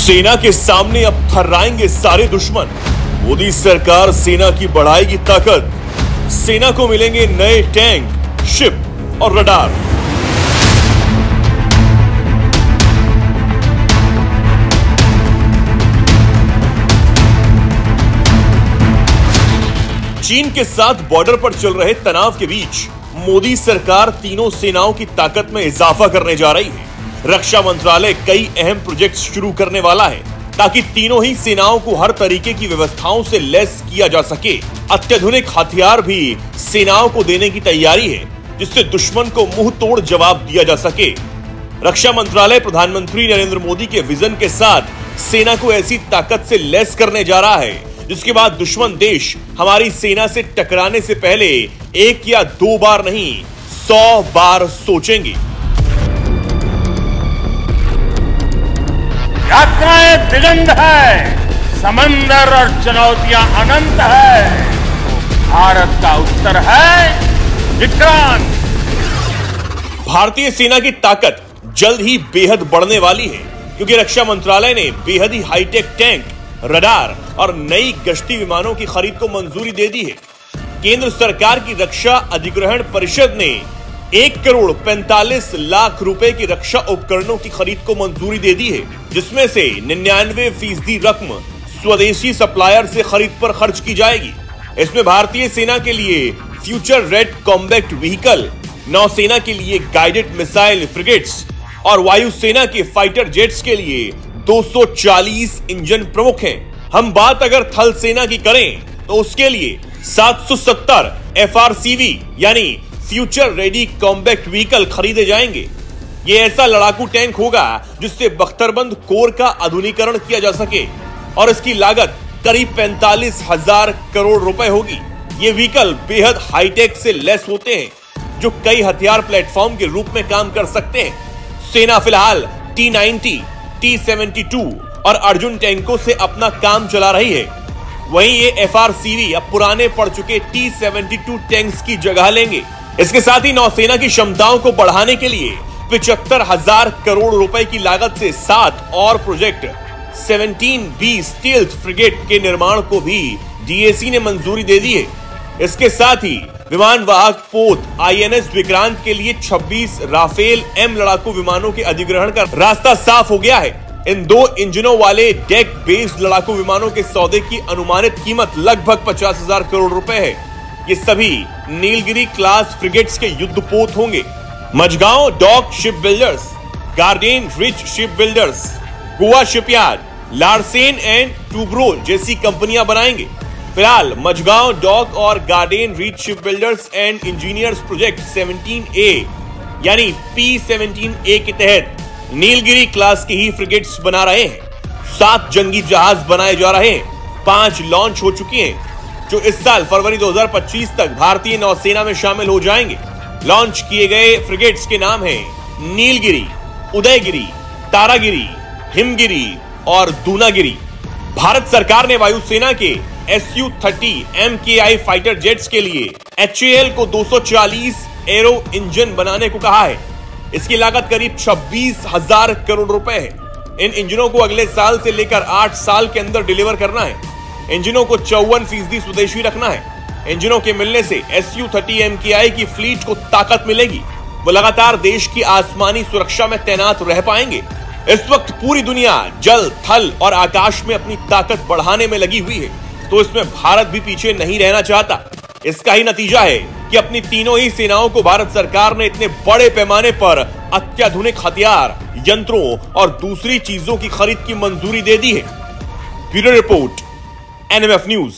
सेना के सामने अब थर्राएंगे सारे दुश्मन। मोदी सरकार सेना की बढ़ाएगी ताकत। सेना को मिलेंगे नए टैंक, शिप और रडार। चीन के साथ बॉर्डर पर चल रहे तनाव के बीच मोदी सरकार तीनों सेनाओं की ताकत में इजाफा करने जा रही है। रक्षा मंत्रालय कई अहम प्रोजेक्ट्स शुरू करने वाला है ताकि तीनों ही सेनाओं को हर तरीके की व्यवस्थाओं से लैस किया जा सके। अत्याधुनिक हथियार भी सेनाओं को देने की तैयारी है जिससे दुश्मन को मुंह तोड़ जवाब दिया जा सके। रक्षा मंत्रालय प्रधानमंत्री नरेंद्र मोदी के विजन के साथ सेना को ऐसी ताकत से लैस करने जा रहा है जिसके बाद दुश्मन देश हमारी सेना से टकराने से पहले एक या दो बार नहीं 100 बार सोचेंगे। यात्राएं दिगंत है, समंदर और चुनौतियां अनंत है। भारत का उत्तर है विक्रांत। भारतीय सेना की ताकत जल्द ही बेहद बढ़ने वाली है क्योंकि रक्षा मंत्रालय ने बेहद ही हाईटेक टैंक, रडार और नई गश्ती विमानों की खरीद को मंजूरी दे दी है। केंद्र सरकार की रक्षा अधिग्रहण परिषद ने 1,45,00,000 रुपए की रक्षा उपकरणों की खरीद को मंजूरी दे दी है जिसमें से 99% रकम स्वदेशी सप्लायर से खरीद पर खर्च की जाएगी। इसमें भारतीय सेना के लिए फ्यूचर रेड कॉम्बैट व्हीकल, नौसेना के लिए गाइडेड मिसाइल फ्रिगेट्स और वायुसेना के फाइटर जेट्स के लिए 240 इंजन प्रमुख हैं। हम बात अगर थल सेना की करें तो उसके लिए 770 FRCV यानी फ्यूचर रेडी कॉम्बैट व्हीकल खरीदे जाएंगे। ये ऐसा लड़ाकू टैंक होगा जिससे बख्तरबंद कोर का आधुनिकीकरण किया जा सके और इसकी लागत करीब 45,000 करोड़ रुपए होगी। ये व्हीकल बेहद हाईटेक से लैस होते हैं जो कई हथियार प्लेटफॉर्म के रूप में काम कर सकते हैं। सेना फिलहाल T-90, T-72 और अर्जुन टैंकों से अपना काम चला रही है। वहीं ये FRCV अब पुराने पड़ चुके T-72 टैंक्स की जगह लेंगे। इसके साथ ही नौसेना की क्षमताओं को बढ़ाने के लिए 75,000 करोड़ रुपए की लागत से 7 और प्रोजेक्ट 17B स्टील्थ फ्रिगेट के निर्माण को भी DAC ने मंजूरी दे दी है। इसके साथ ही विमान वाहक पोत INS विक्रांत के लिए 26 राफेल M लड़ाकू विमानों के अधिग्रहण का रास्ता साफ हो गया है। इन 2 इंजनों वाले डेक बेस्ड लड़ाकू विमानों के सौदे की अनुमानित कीमत लगभग 50,000 करोड़ रुपए है। ये सभी नीलगिरी क्लास फ्रिगेट्स के युद्धपोत होंगे। Mazagon dock ship builders, Garden Reach ship builders, Goa shipyard, Larsen and Toubro जैसी कंपनियां बनाएंगे। फिलहाल मझगांव डॉक और Garden Reach ship builders and engineers project 17A यानी P-17A के तहत नीलगिरी क्लास की ही फ्रिगेट्स बना रहे हैं। 7 जंगी जहाज बनाए जा रहे हैं। 5 लॉन्च हो चुकी हैं जो इस साल फरवरी 2025 तक भारतीय नौसेना में शामिल हो जाएंगे। लॉन्च किए गए फ्रिगेट्स के नाम हैं नीलगिरी, उदयगिरी, तारागिरी, हिमगिरी और दूनागिरी। भारत सरकार ने वायुसेना के Su-30 MKI फाइटर जेट्स के लिए HAL को 240 एरो इंजन बनाने को कहा है। इसकी लागत करीब 26,000 करोड़ रुपए है। इन इंजनों को अगले साल से लेकर 8 साल के अंदर डिलीवर करना है। इंजनों को 54% स्वदेशी रखना है। इंजनों के मिलने से Su-30 MKI की फ्लीट को ताकत मिलेगी। वो लगातार देश की आसमानी सुरक्षा में तैनात रह पाएंगे। इस वक्त पूरी दुनिया जल, थल और आकाश में अपनी ताकत बढ़ाने में लगी हुई है तो इसमें भारत भी पीछे नहीं रहना चाहता। इसका ही नतीजा है कि अपनी तीनों ही सेनाओं को भारत सरकार ने इतने बड़े पैमाने पर अत्याधुनिक हथियार, यंत्रों और दूसरी चीजों की खरीद की मंजूरी दे दी है। Bureau report, NMF news.